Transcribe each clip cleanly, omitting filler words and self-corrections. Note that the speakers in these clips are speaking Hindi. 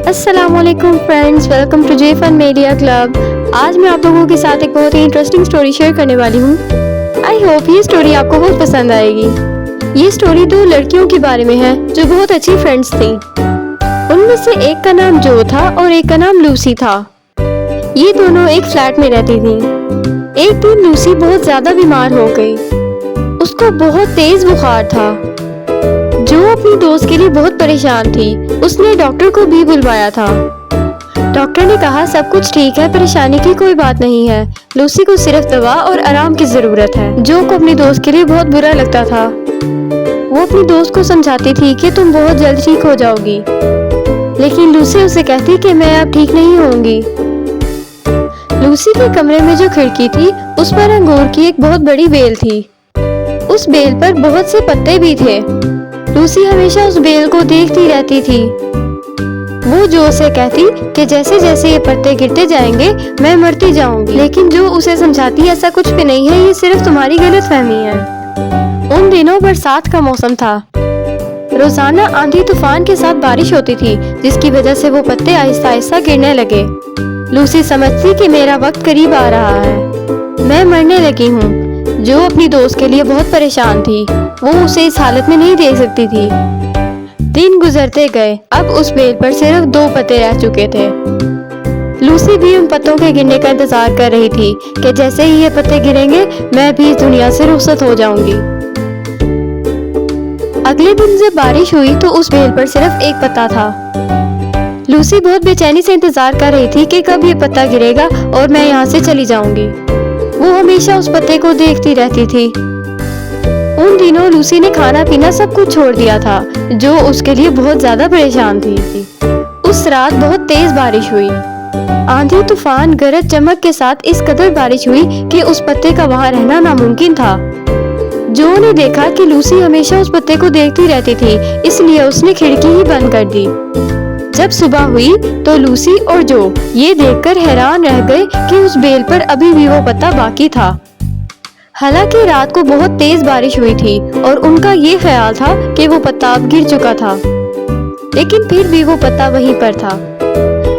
अस्सलामुअलैकुम friends, welcome to J fun media club. आज मैं आप लोगों के साथ एक बहुत ही इंटरेस्टिंग स्टोरी शेयर करने वाली हूँ। आई होप ये स्टोरी आपको बहुत पसंद आएगी। ये स्टोरी दो लड़कियों के बारे में है जो बहुत अच्छी फ्रेंड्स थी। उनमें से एक का नाम जो था और एक का नाम लूसी था। ये दोनों एक फ्लैट में रहती थी। एक दिन लूसी बहुत ज्यादा बीमार हो गई। उसको बहुत तेज बुखार था। जो अपनी दोस्त के लिए बहुत परेशान थी, उसने डॉक्टर को भी बुलवाया था। डॉक्टर ने कहा सब कुछ ठीक है, परेशानी की कोई बात नहीं है, लूसी को सिर्फ दवा और आराम की जरूरत है। जो को अपनी दोस्त के लिए बहुत बुरा लगता था। वो अपनी दोस्त को समझाती थी कि तुम बहुत जल्द ठीक हो जाओगी, लेकिन लूसी उसे कहती कि मैं अब ठीक नहीं होंगी। लूसी के कमरे में जो खिड़की थी, उस पर अंगूर की एक बहुत बड़ी बेल थी। उस बेल पर बहुत से पत्ते भी थे। लूसी हमेशा उस बेल को देखती रहती थी। वो जो से कहती कि जैसे जैसे ये पत्ते गिरते जाएंगे मैं मरती जाऊंगी, लेकिन जो उसे समझाती ऐसा कुछ भी नहीं है, ये सिर्फ तुम्हारी गलतफहमी है। उन दिनों बरसात का मौसम था। रोजाना आंधी तूफान के साथ बारिश होती थी, जिसकी वजह से वो पत्ते आहिस्ता आहिस्ता गिरने लगे। लूसी समझती कि मेरा वक्त करीब आ रहा है, मैं मरने लगी हूँ। जो अपनी दोस्त के लिए बहुत परेशान थी, वो उसे इस हालत में नहीं देख सकती थी। दिन गुजरते गए। अब उस बेल पर सिर्फ 2 पत्ते रह चुके थे। लूसी भी उन पत्तों के गिरने का इंतजार कर रही थी कि जैसे ही ये पत्ते गिरेंगे मैं भी इस दुनिया से रुखसत हो जाऊंगी। अगले दिन जब बारिश हुई तो उस बेल पर सिर्फ एक पत्ता था। लूसी बहुत बेचैनी से इंतजार कर रही थी कि कब ये पत्ता गिरेगा और मैं यहाँ से चली जाऊंगी। वो हमेशा उस पत्ते को देखती रहती थी। उन दिनों लूसी ने खाना पीना सब कुछ छोड़ दिया था, जो उसके लिए बहुत ज्यादा परेशान थी। उस रात बहुत तेज बारिश हुई। आंधी तूफान गरज चमक के साथ इस कदर बारिश हुई कि उस पत्ते का वहां रहना नामुमकिन था। जो ने देखा कि लूसी हमेशा उस पत्ते को देखती रहती थी, इसलिए उसने खिड़की ही बंद कर दी। जब सुबह हुई तो लूसी और जो ये देखकर हैरान रह गए कि उस बेल पर अभी भी वो पत्ता बाकी था। हालांकि रात को बहुत तेज बारिश हुई थी और उनका ये ख्याल था कि वो पत्ता अब गिर चुका था, लेकिन फिर भी वो पत्ता वहीं पर था।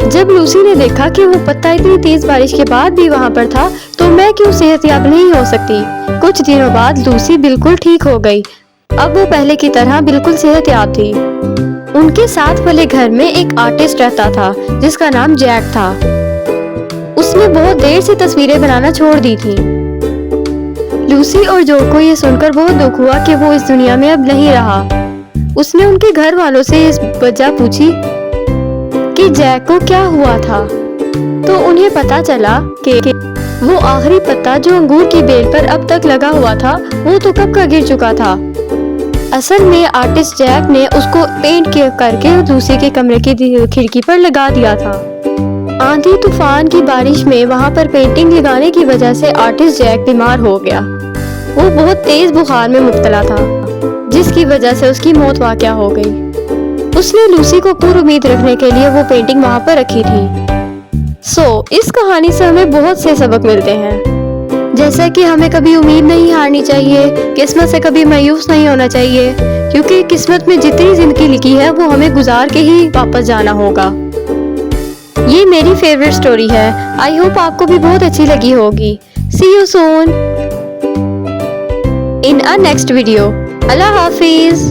जब लूसी ने देखा कि वो पत्ता इतनी तेज बारिश के बाद भी वहाँ पर था, तो मैं क्यों सेहतयाब नहीं हो सकती। कुछ दिनों बाद लूसी बिल्कुल ठीक हो गई। अब वो पहले की तरह बिल्कुल सेहतयाब थी। उनके साथ वाले घर में एक आर्टिस्ट रहता था जिसका नाम जैक था। उसने बहुत देर से तस्वीरें बनाना छोड़ दी थी। लूसी और जो को ये सुनकर बहुत दुख हुआ कि वो इस दुनिया में अब नहीं रहा। उसने उनके घर वालों से इस वजह पूछी कि जैक को क्या हुआ था, तो उन्हें पता चला कि वो आखिरी पत्ता जो अंगूर की बेल पर अब तक लगा हुआ था, वो तो कब का गिर चुका था। असल में आर्टिस्ट जैक ने उसको पेंट करके लूसी के कमरे की खिड़की पर लगा दिया था। आंधी तूफान की बारिश में वहाँ पर पेंटिंग लगाने की वजह से आर्टिस्ट जैक बीमार हो गया। वो बहुत तेज बुखार में मुब्तला था, जिसकी वजह से उसकी मौत वाक़या हो गई। उसने लूसी को पूरी उम्मीद रखने के लिए वो पेंटिंग वहाँ पर रखी थी। इस कहानी से हमें बहुत से सबक मिलते हैं, जैसे कि हमें कभी उम्मीद नहीं हारनी चाहिए, किस्मत से कभी मायूस नहीं होना चाहिए, क्योंकि किस्मत में जितनी जिंदगी लिखी है वो हमें गुजार के ही वापस जाना होगा। ये मेरी फेवरेट स्टोरी है। आई होप आपको भी बहुत अच्छी लगी होगी। See you soon in a next video. अल्लाह हाफिज।